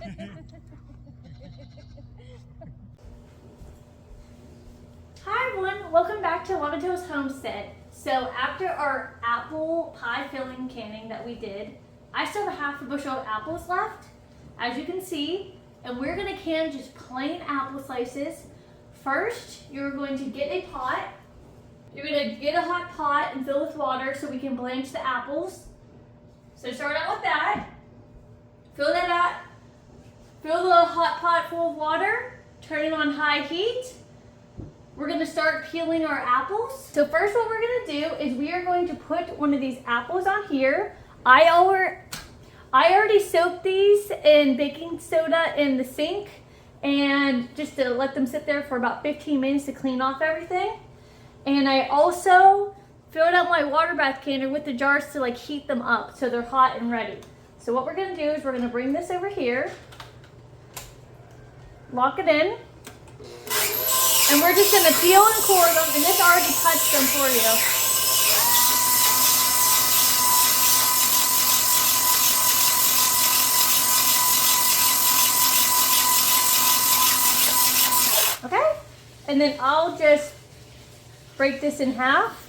Hi everyone, welcome back to Lovato's Homestead. So after our apple pie filling canning that we did, I still have a half a bushel of apples left, as you can see, and we're going to can just plain apple slices. First, you're going to get a pot. You're going to get a hot pot and fill with water so we can blanch the apples. So start out with that. Fill that out. Fill the hot pot full of water. Turn it on high heat. We're going to start peeling our apples. So first what we're going to do is we are going to put one of these apples on here. I already soaked these in baking soda in the sink and just to let them sit there for about 15 minutes to clean off everything. And I also filled up my water bath canner with the jars to like heat them up so they're hot and ready. So what we're going to do is we're going to bring this over here, lock it in. And we're just going to peel and core them, and this already cuts them for you. Okay? And then I'll just break this in half.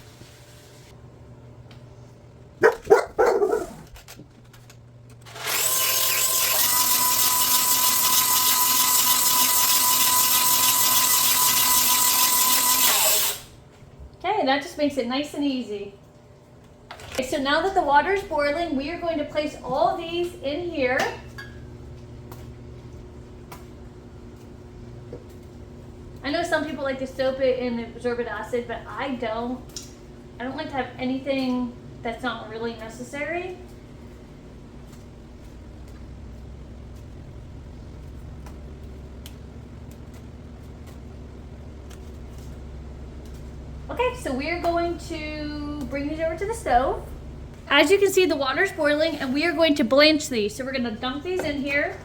Okay, that just makes it nice and easy. Okay, so now that the water is boiling, we are going to place all these in here. I know some people like to soak it in absorbent acid, but I don't. I don't like to have anything that's not really necessary. Okay, so we are going to bring these over to the stove. As you can see, the water's boiling and we are going to blanch these. So we're going to dunk these in here.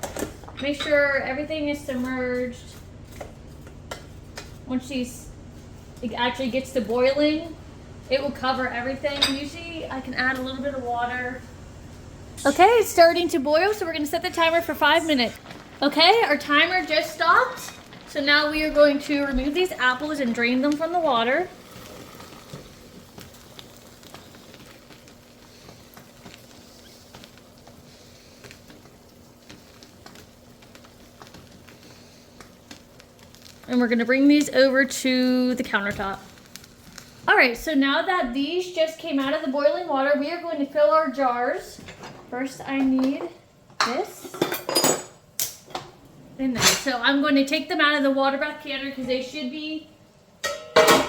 Make sure everything is submerged. Once it actually gets to boiling, it will cover everything. Usually I can add a little bit of water. Okay, it's starting to boil, so we're going to set the timer for 5 minutes. Okay, our timer just stopped. So now we are going to remove these apples and drain them from the water. And we're gonna bring these over to the countertop. All right, so now that these just came out of the boiling water, we are going to fill our jars. First, I need this in there. So I'm going to take them out of the water bath canner because they should be, okay.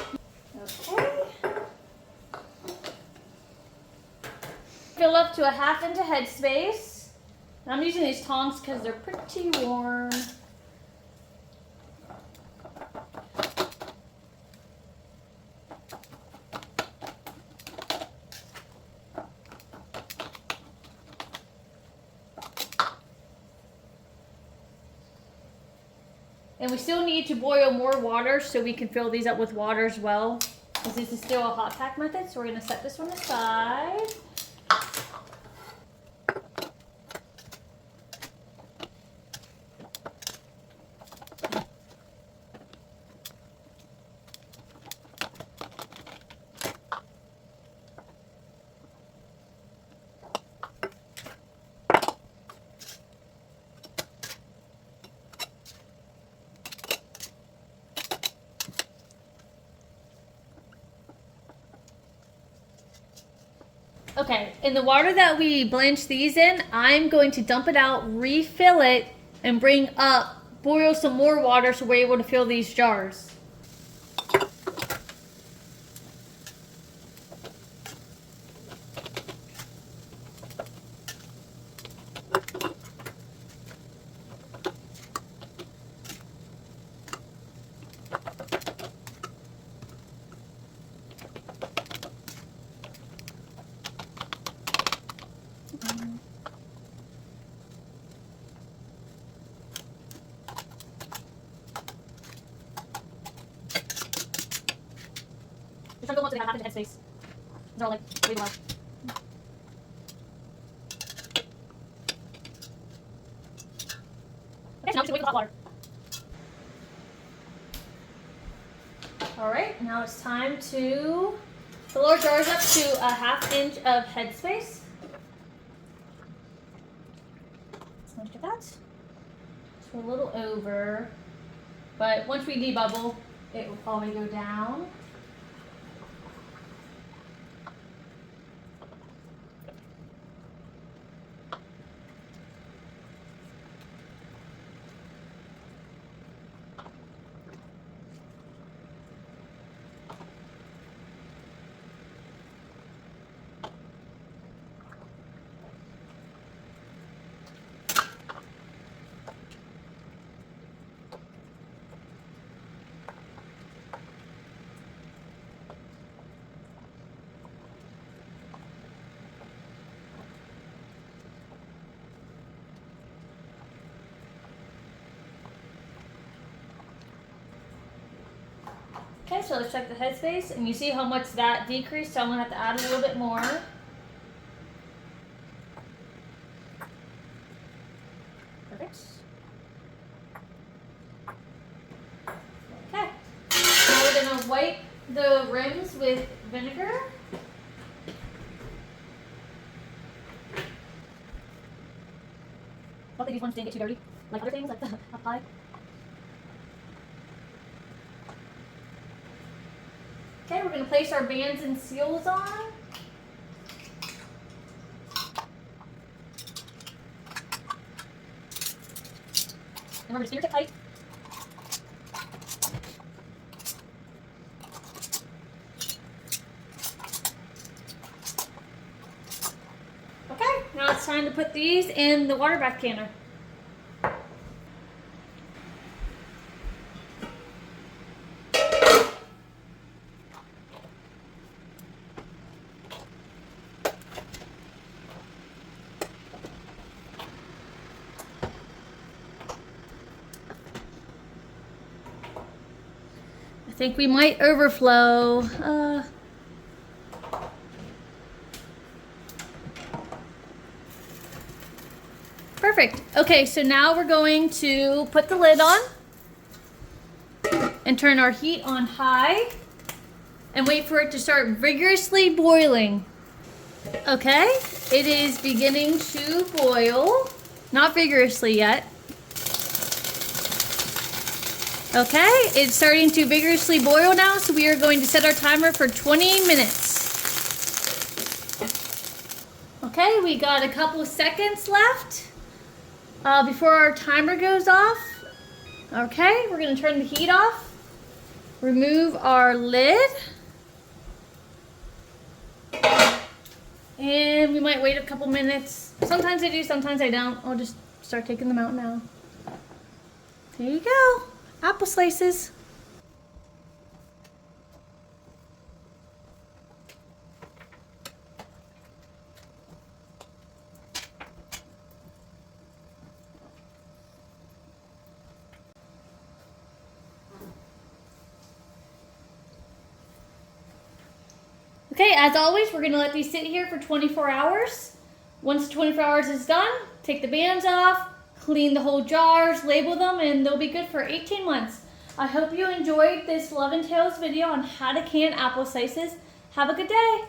Fill up to a 1/2 inch headspace. And I'm using these tongs because they're pretty warm. And we still need to boil more water so we can fill these up with water as well. Because this is still a hot pack method, so we're going to set this one aside. Okay, in the water that we blanched these in, I'm going to dump it out, refill it, and boil some more water so we're able to fill these jars. The circle wants to have 1/2 inch headspace. These are all like way below. now I'm just wait for hot water. All right, now it's time to fill our jars up to a 1/2 inch of headspace. Look at that. So a little over, but once we debubble, it will probably go down. Okay, so let's check the headspace, and you see how much that decreased, so I'm gonna have to add a little bit more. Perfect. Okay, now we're gonna wipe the rims with vinegar. I don't think these ones didn't get too dirty, like other things, like the pie. Okay, we're going to place our bands and seals on. And we're going to fingertip tight. Okay, now it's time to put these in the water bath canner. I think we might overflow. Perfect. Okay, so now we're going to put the lid on and turn our heat on high and wait for it to start vigorously boiling. Okay, it is beginning to boil. Not vigorously yet. Okay, it's starting to vigorously boil now, so we are going to set our timer for 20 minutes. Okay, we got a couple seconds left before our timer goes off. Okay, we're going to turn the heat off, remove our lid, and we might wait a couple minutes. Sometimes I do, sometimes I don't. I'll just start taking them out now. There you go. Apple slices. Okay, as always, we're gonna let these sit here for 24 hours. Once 24 hours is done, take the bands off, clean the whole jars, label them, and they'll be good for 18 months. I hope you enjoyed this Love and Tales video on how to can apple slices. Have a good day.